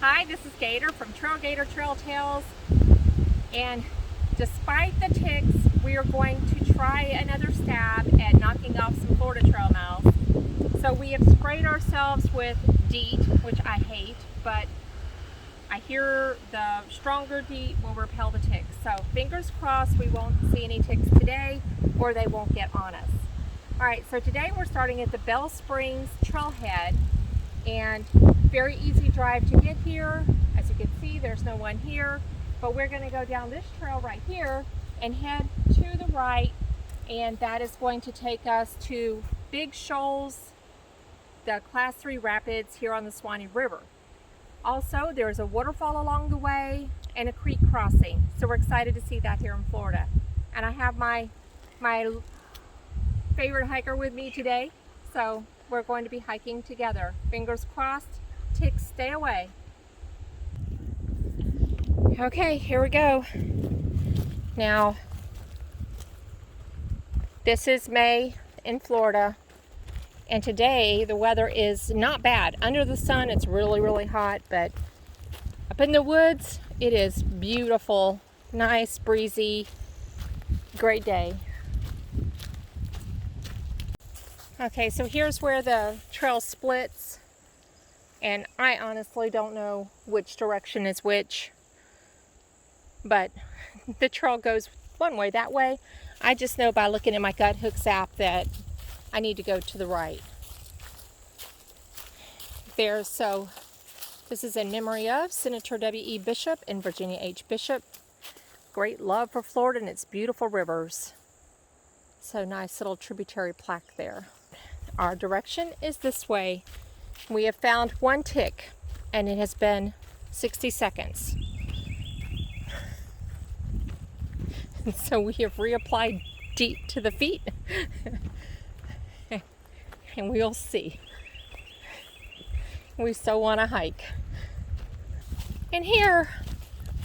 Hi, this is Gator from Gator Trail Tales, and despite the ticks, we are going to try another stab at knocking off some Florida trail miles. So we have sprayed ourselves with DEET, which I hate, but I hear the stronger DEET will repel the ticks. So fingers crossed we won't see any ticks today, or they won't get on us. Alright, so today we're starting at the Bell Springs Trailhead, and very easy drive to get here. As you can see, there's no one here, but we're going to go down this trail right here and head to the right, and that is going to take us to Big Shoals, the Class 3 rapids here on the Suwannee River. Also, there's a waterfall along the way and a creek crossing, so we're excited to see that here in Florida. And I have my favorite hiker with me today, so we're going to be hiking together. Fingers crossed, ticks stay away. Okay, here we go. Now, this is May in Florida, and today the weather is not bad. Under the sun, it's really hot, but up in the woods, it is beautiful, nice, breezy, great day. Okay, so here's where the trail splits, and I honestly don't know which direction is which, but the trail goes one way that way. I just know by looking at my Gut Hooks app that I need to go to the right. So this is in memory of Senator W.E. Bishop and Virginia H. Bishop. Great love for Florida and its beautiful rivers. So nice little tributary plaque there. Our direction is this way. We have found one tick, and it has been 60 seconds. And so we have reapplied DEET to the feet, and we'll see. We still want to hike. And here,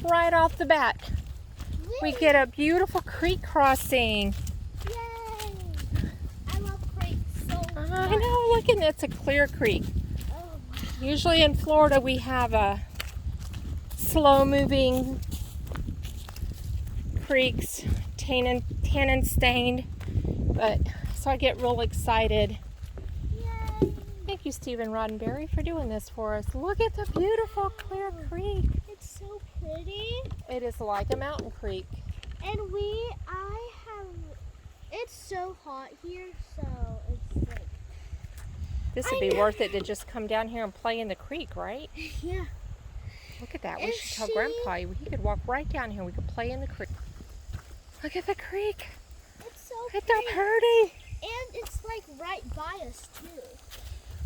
right off the bat, we get a beautiful creek crossing. I know, look, and it's a clear creek. Usually in Florida we have a slow-moving creeks, tannin stained, but so I get real excited. Yay. Thank you, Stephen Roddenberry, for doing this for us. Look at the beautiful clear creek. It's so pretty. It is like a mountain creek. And it's so hot here, so it's like... This would be worth it to just come down here and play in the creek, right? Yeah. Look at that. We should tell Grandpa he could walk right down here. We could play in the creek. Look at the creek. It's so pretty. It's so pretty. And it's like right by us too.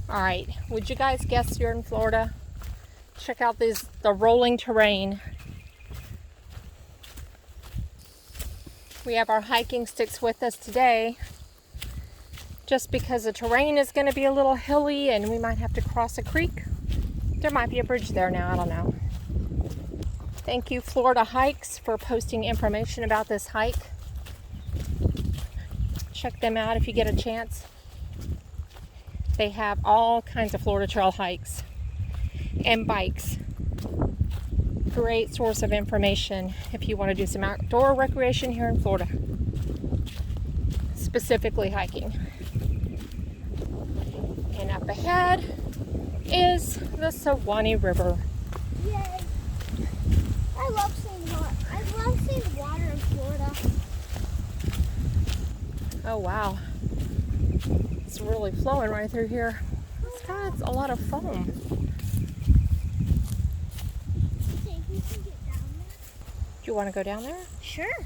All right. Would you guys guess you're in Florida? Check out the rolling terrain. We have our hiking sticks with us today, just because the terrain is going to be a little hilly and we might have to cross a creek. There might be a bridge there now, I don't know. Thank you, Florida Hikes, for posting information about this hike. Check them out if you get a chance. They have all kinds of Florida trail hikes and bikes. Great source of information if you want to do some outdoor recreation here in Florida, specifically hiking. And up ahead is the Suwannee River. Yay! I love seeing water in Florida. Oh wow. It's really flowing right through here. It's got a lot of foam. Think we can get down there? Do you want to go down there? Sure.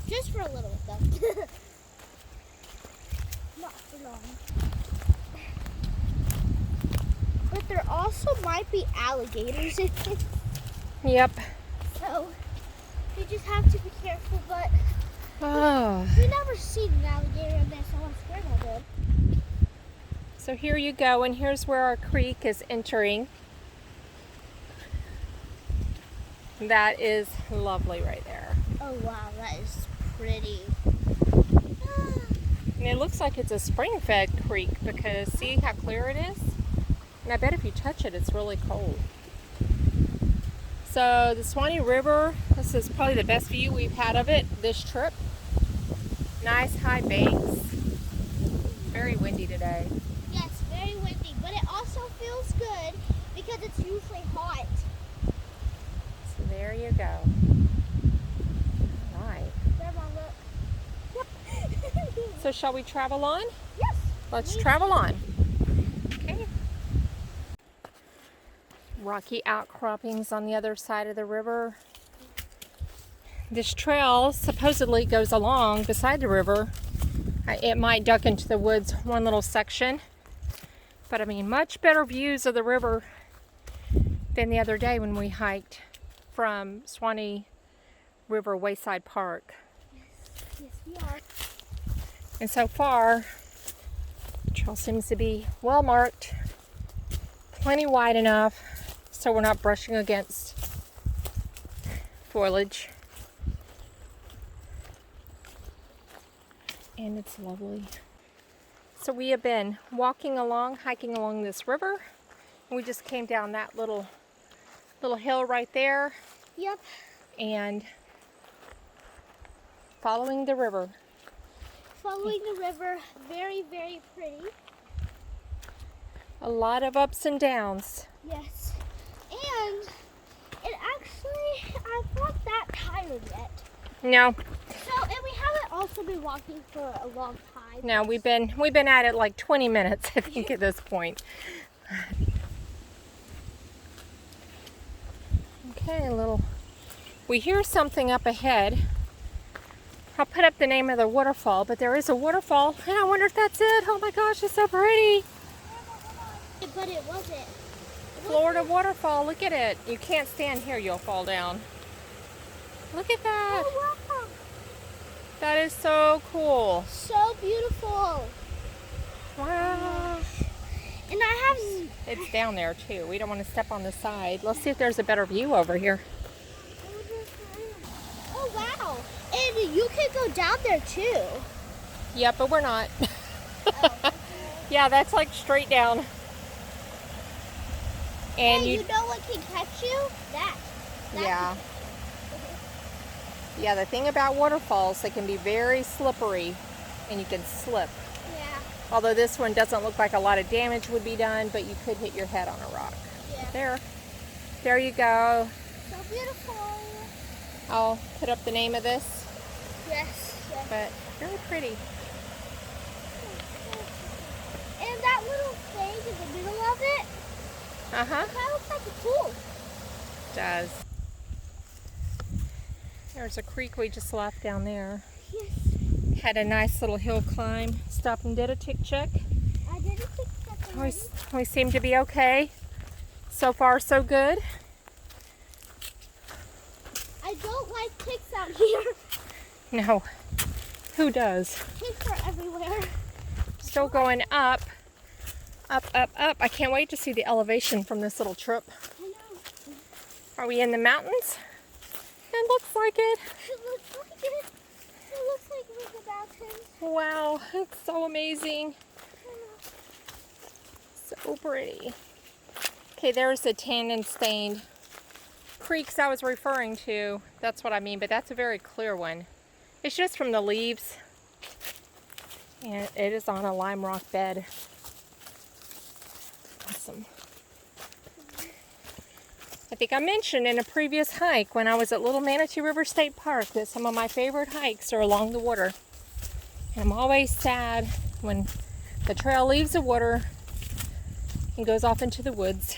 Just for a little bit though. Not for long. But there also might be alligators in it. Yep. So we just have to be careful, but we never seen an alligator in this. I was scared I did. So here you go, and here's where our creek is entering. That is lovely right there. Oh wow, that is pretty. And it looks like it's a spring-fed creek because see how clear it is? And I bet if you touch it, it's really cold. So the Suwannee River, this is probably the best view we've had of it this trip. Nice high banks. Very windy today. Yes, very windy, but it also feels good because it's usually hot. So there you go. All right. There, Mom, look. So shall we travel on? Yes. Let's travel on. Okay. Rocky outcroppings on the other side of the river. This trail supposedly goes along beside the river. It might duck into the woods one little section, but I mean much better views of the river than the other day when we hiked from Suwannee River Wayside Park. Yes, we are. And so far, the trail seems to be well marked, plenty wide enough so we're not brushing against foliage. And it's lovely. So we have been walking along, hiking along this river. And we just came down that little hill right there. Yep. And following the river. Following the river, very, very pretty. A lot of ups and downs. Yes. And it actually, I'm not that tired yet. No, So, and we haven't also been walking for a long time. no, we've been at it like 20 minutes, I think, at this point. Okay, we hear something up ahead. I'll put up the name of the waterfall, but there is a waterfall, and I wonder if that's it. Oh my gosh, it's so pretty. But it wasn't. Florida waterfall, look at it. You can't stand here, you'll fall down. Look at that. Oh, wow. That is so cool. So beautiful. Wow. And I have... It's down there too. We don't want to step on the side. Let's see if there's a better view over here. Oh, wow. And you can go down there too. Yeah, but we're not. Oh. Yeah, that's like straight down. And Hey, you know what can catch you? That yeah. Yeah, the thing about waterfalls, they can be very slippery and you can slip. Yeah. Although this one doesn't look like a lot of damage would be done, but you could hit your head on a rock. Yeah. There you go. So beautiful. I'll put up the name of this, Yes. Yes. but very pretty. And that little thing in the middle of it, Uh-huh. it kind of looks like a pool. Does. There's a creek we just left down there. Yes. Had a nice little hill climb. Stopped and did a tick check. I didn't think that We seem to be okay. So far, so good. I don't like ticks out here. No. Who does? Ticks are everywhere. Still going up. Up, up, up. I can't wait to see the elevation from this little trip. I know. Are we in the mountains? It looks like it. It looks like it. It looks like we're in the mountains. Wow, it's so amazing. I know. So pretty. Okay, there's the tan and stained creeks I was referring to. That's what I mean, but that's a very clear one. It's just from the leaves. And it is on a lime rock bed. Awesome. I think I mentioned in a previous hike when I was at Little Manatee River State Park that some of my favorite hikes are along the water. And I'm always sad when the trail leaves the water and goes off into the woods.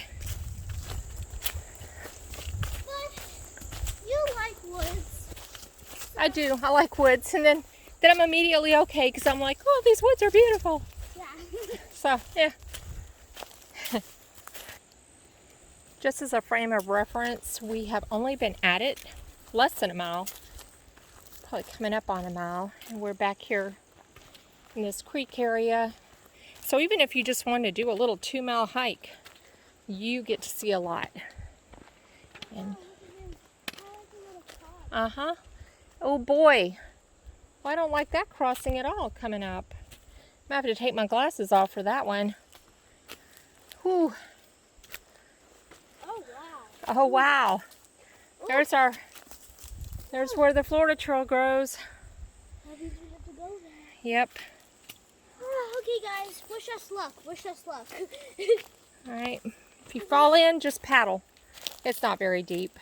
But you like woods. I do. I like woods. And then I'm immediately okay because I'm like, oh, these woods are beautiful. Yeah. So, yeah. Just as a frame of reference, we have only been at it less than a mile. Probably coming up on a mile. And we're back here in this creek area. So even if you just want to do a little 2-mile hike, you get to see a lot. And uh-huh. Oh boy. Well, I don't like that crossing at all coming up. I have to take my glasses off for that one. Whew. Oh, wow. Oh wow. There's where the Florida Trail grows. How did you have to go there? Yep. Oh, okay, guys. Wish us luck. Wish us luck. All right. If you fall in, just paddle. It's not very deep.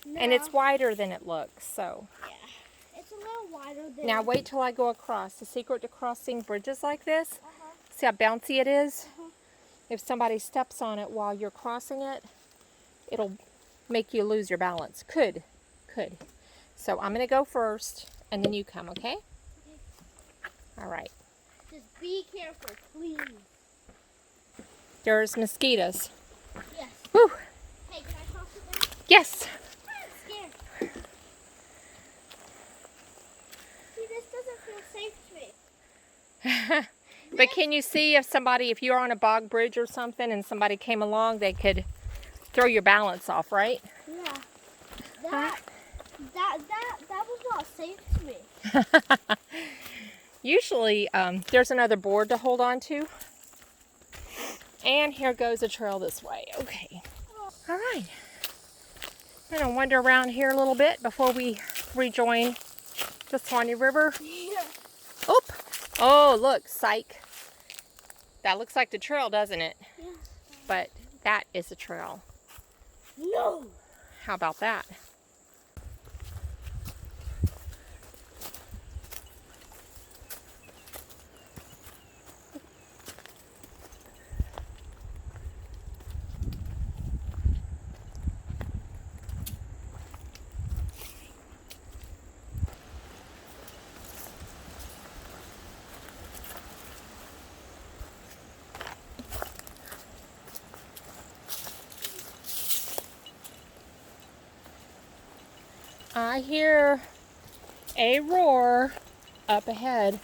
No. And it's wider than it looks, so. Yeah. It's a little wider than... Now wait till I go across. The secret to crossing bridges like this, see how bouncy it is? If somebody steps on it while you're crossing it, it'll make you lose your balance. Could. So I'm going to go first, and then you come, okay? Okay. All right. Just be careful, please. There's mosquitoes. Yes. Woo! Hey, can I cross it there? Yes. I'm scared. See, this doesn't feel safe to me. But can you see if you're on a bog bridge or something and somebody came along, they could throw your balance off, right? Yeah. That was not safe to me. Usually, there's another board to hold on to. And here goes a trail this way. Okay. All right. I'm going to wander around here a little bit before we rejoin the Suwannee River. Yeah. Oop. Oh, look, psych. That looks like the trail, doesn't it? Yeah. But that is a trail. No. How about that? I hear a roar up ahead,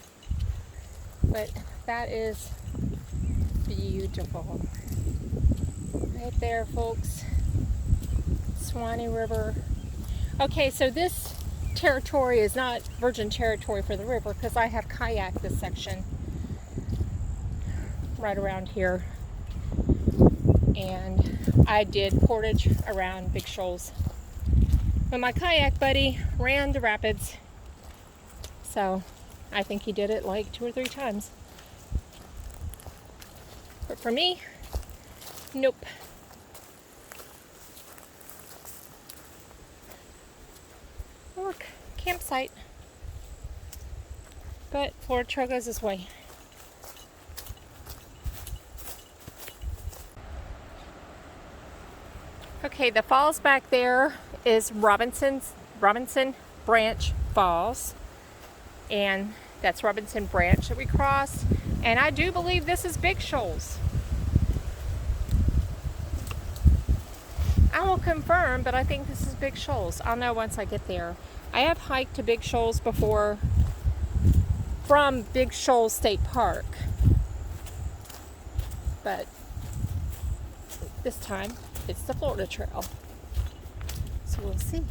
but that is beautiful. Right there, folks. Suwannee River. Okay, so this territory is not virgin territory for the river because I have kayaked this section right around here. And I did portage around Big Shoals. But my kayak buddy ran the rapids, so I think he did it like 2 or 3 times. But for me, nope. Oh, look, campsite. But Florida Trail goes this way. Okay, the falls back there is Robinson Branch Falls, and that's Robinson Branch that we crossed, and I do believe this is Big Shoals. I will confirm, but I think this is Big Shoals. I'll know once I get there. I have hiked to Big Shoals before from Big Shoals State Park, but this time it's the Florida Trail. So we'll see.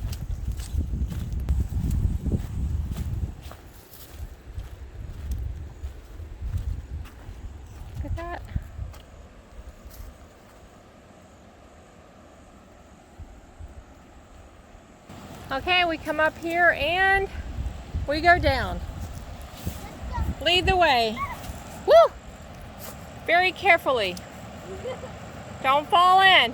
Look at that. Okay, we come up here and we go down. Lead the way. Woo! Very carefully. Don't fall in.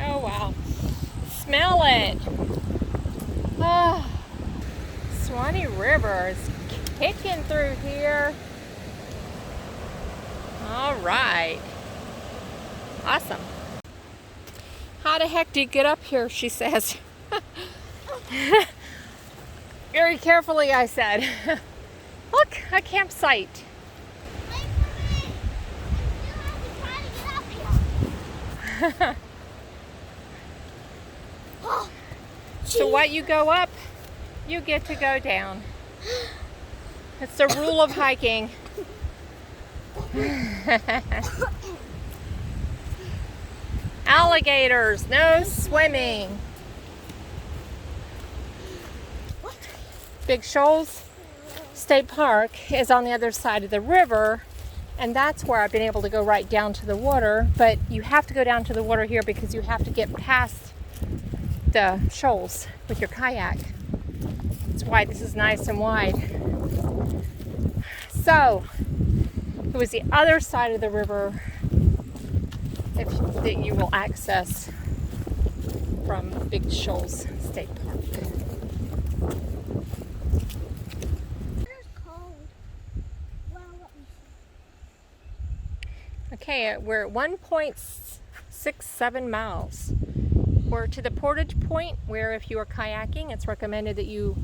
Oh wow. Smell it. Oh, Suwannee River is kicking through here. All right. Awesome. How the heck do you get up here, she says. Very carefully, I said. Look, a campsite. Wait for me. I still have to try to get up here. Oh, So what you go up, you get to go down. It's the rule of hiking. Alligators, no swimming. Big Shoals State Park is on the other side of the river, and that's where I've been able to go right down to the water. But you have to go down to the water here because you have to get past the shoals with your kayak. That's why this is nice and wide. So it was the other side of the river that you will access from Big Shoals State Park. Okay, we're at 1.67 miles. We're to the portage point where if you are kayaking, it's recommended that you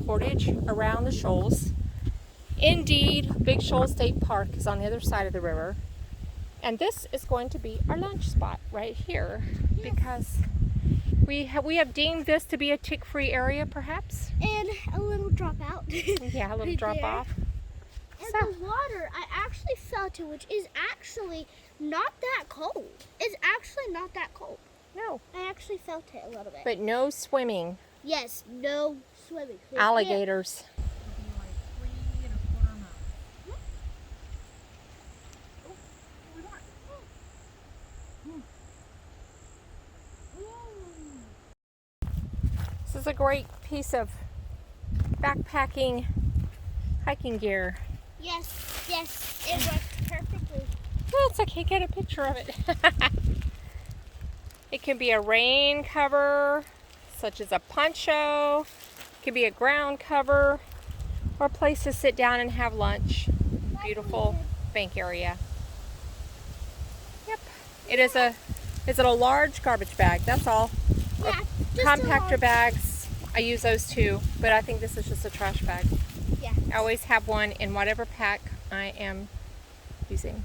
portage around the shoals. Indeed, Big Shoals State Park is on the other side of the river. And this is going to be our lunch spot right here, because we have deemed this to be a tick-free area, perhaps. And a little drop out. Yeah, a little right drop there. off. And the water, I actually felt it, which is actually not that cold. It's actually not that cold. No. I actually felt it a little bit. But no swimming. Yes, no swimming. So Alligators. This is a great piece of backpacking hiking gear. Yes, it works perfectly. Well, it's okay, get a picture of it. It can be a rain cover, such as a poncho. It can be a ground cover, or a place to sit down and have lunch. Beautiful bank area. Yep. Is it a large garbage bag? That's all. Yeah, Compactor bags, I use those too, but I think this is just a trash bag. Yeah. I always have one in whatever pack I am using.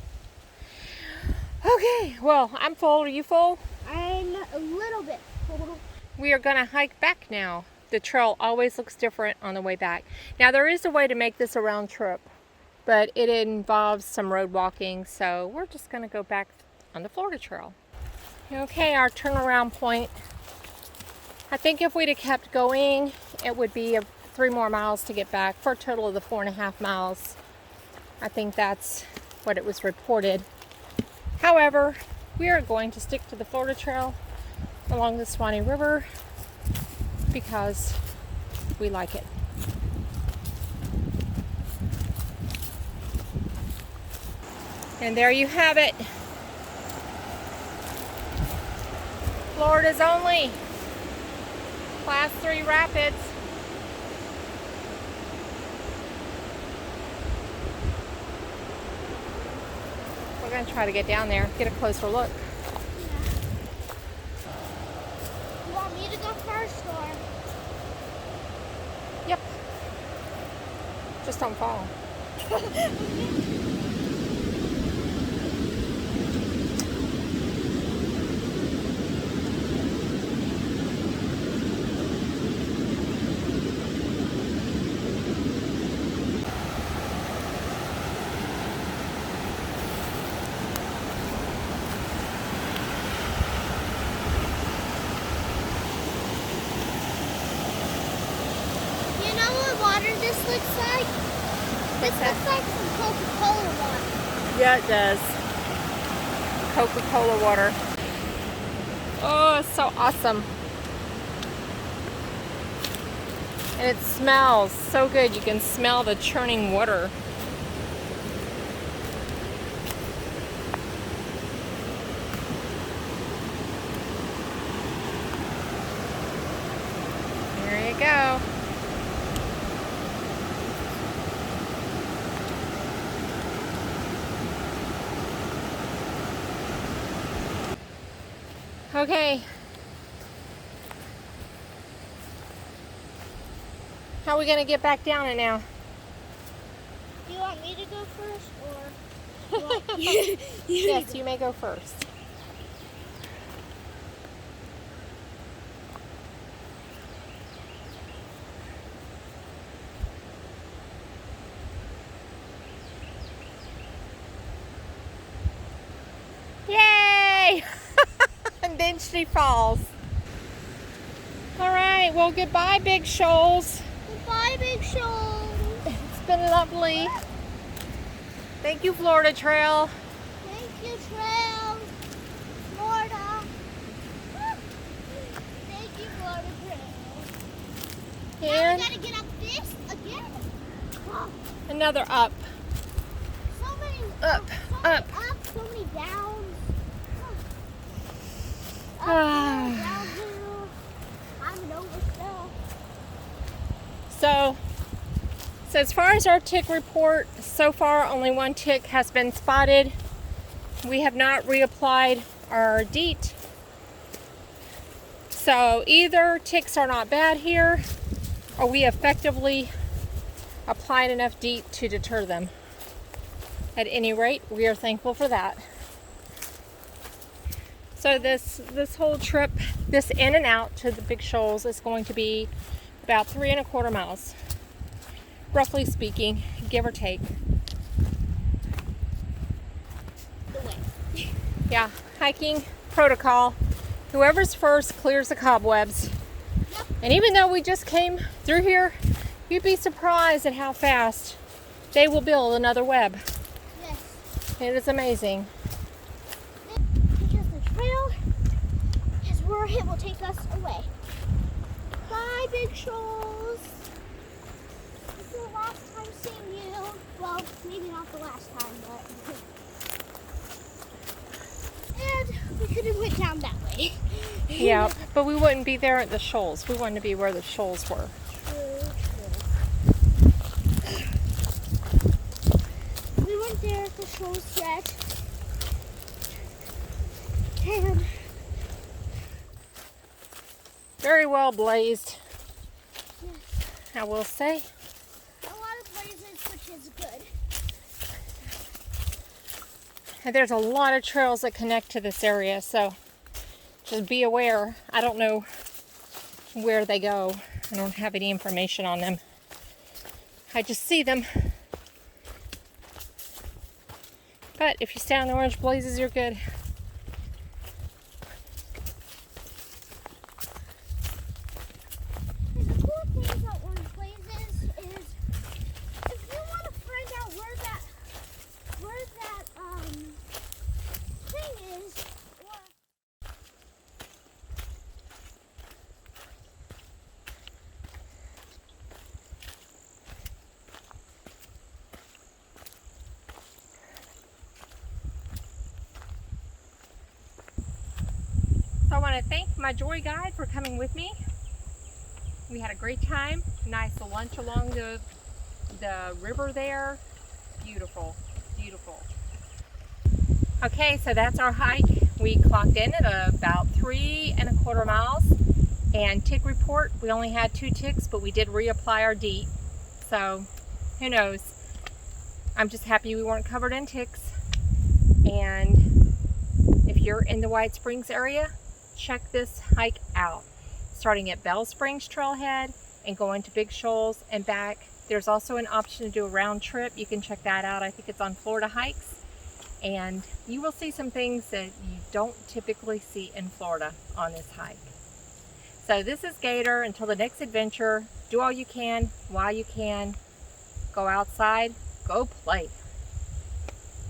Okay, well, I'm full. Are you full? I'm a little bit full. We are going to hike back now. The trail always looks different on the way back. Now, there is a way to make this a round trip, but it involves some road walking, so we're just going to go back on the Florida Trail. Okay, our turnaround point. I think if we'd have kept going, it would be 3 more miles to get back for a total of the 4.5 miles. I think that's what it was reported. However, we are going to stick to the Florida Trail along the Suwannee River because we like it. And there you have it. Florida's only Class 3 rapids. We're going to try to get down there, get a closer look. You want me to go first, or? Yep. Just don't fall. This looks like? This looks like some Coca-Cola water. Yeah, it does. Coca-Cola water. Oh, it's so awesome. And it smells so good. You can smell the churning water. There you go. Okay. How are we going to get back down it now? Do you want me to go first, or? Yes, you may go first. Yay! And then she falls. All right, well, goodbye, Big Shoals. Goodbye, Big Shoals. It's been lovely. Thank you, Florida Trail. Thank you, Trail. Florida. Thank you, Florida Trail. Now And we gotta get up this again. Oh, another up. so many Up, so up. many ups, so many downs. Ah. Uphill, downhill. I'm over stuff. So as far as our tick report, so far only one tick has been spotted. We have not reapplied our DEET. So either ticks are not bad here, or we effectively applied enough DEET to deter them. At any rate, we are thankful for that. So this whole trip, this in and out to the Big Shoals, is going to be about 3¼ miles, roughly speaking, give or take. The way. Yeah, hiking protocol. Whoever's first clears the cobwebs. Yep. And even though we just came through here, you'd be surprised at how fast they will build another web. Yes. It is amazing. Because the trail is where it will take us away. Bye, Big Shoals. This is the last time seeing you. Well, maybe not the last time, but. And we could have went down that way. Yeah, but we wouldn't be there at the shoals. We wanted to be where the shoals were. True. We weren't there at the shoals yet. And Very well blazed, yes, I will say. a lot of blazes, which is good. And there's a lot of trails that connect to this area, so just be aware. I don't know where they go. I don't have any information on them. I just see them. But if you stay on the orange blazes, you're good. And the cool thing about orange blazes is if you want to find out where that thing is, or So I want to thank my Joy guide for coming with me. We had a great time. Nice lunch along the river there. Beautiful, beautiful. Okay, so that's our hike. We clocked in at about 3¼ miles. And tick report, we only had 2 ticks, but we did reapply our DEET. So who knows? I'm just happy we weren't covered in ticks. And if you're in the White Springs area, check this hike out. Starting at Bell Springs Trailhead and going to Big Shoals and back. There's also an option to do a round trip. You can check that out. I think it's on Florida Hikes. And you will see some things that you don't typically see in Florida on this hike. So this is Gator. Until the next adventure, do all you can while you can. Go outside, go play.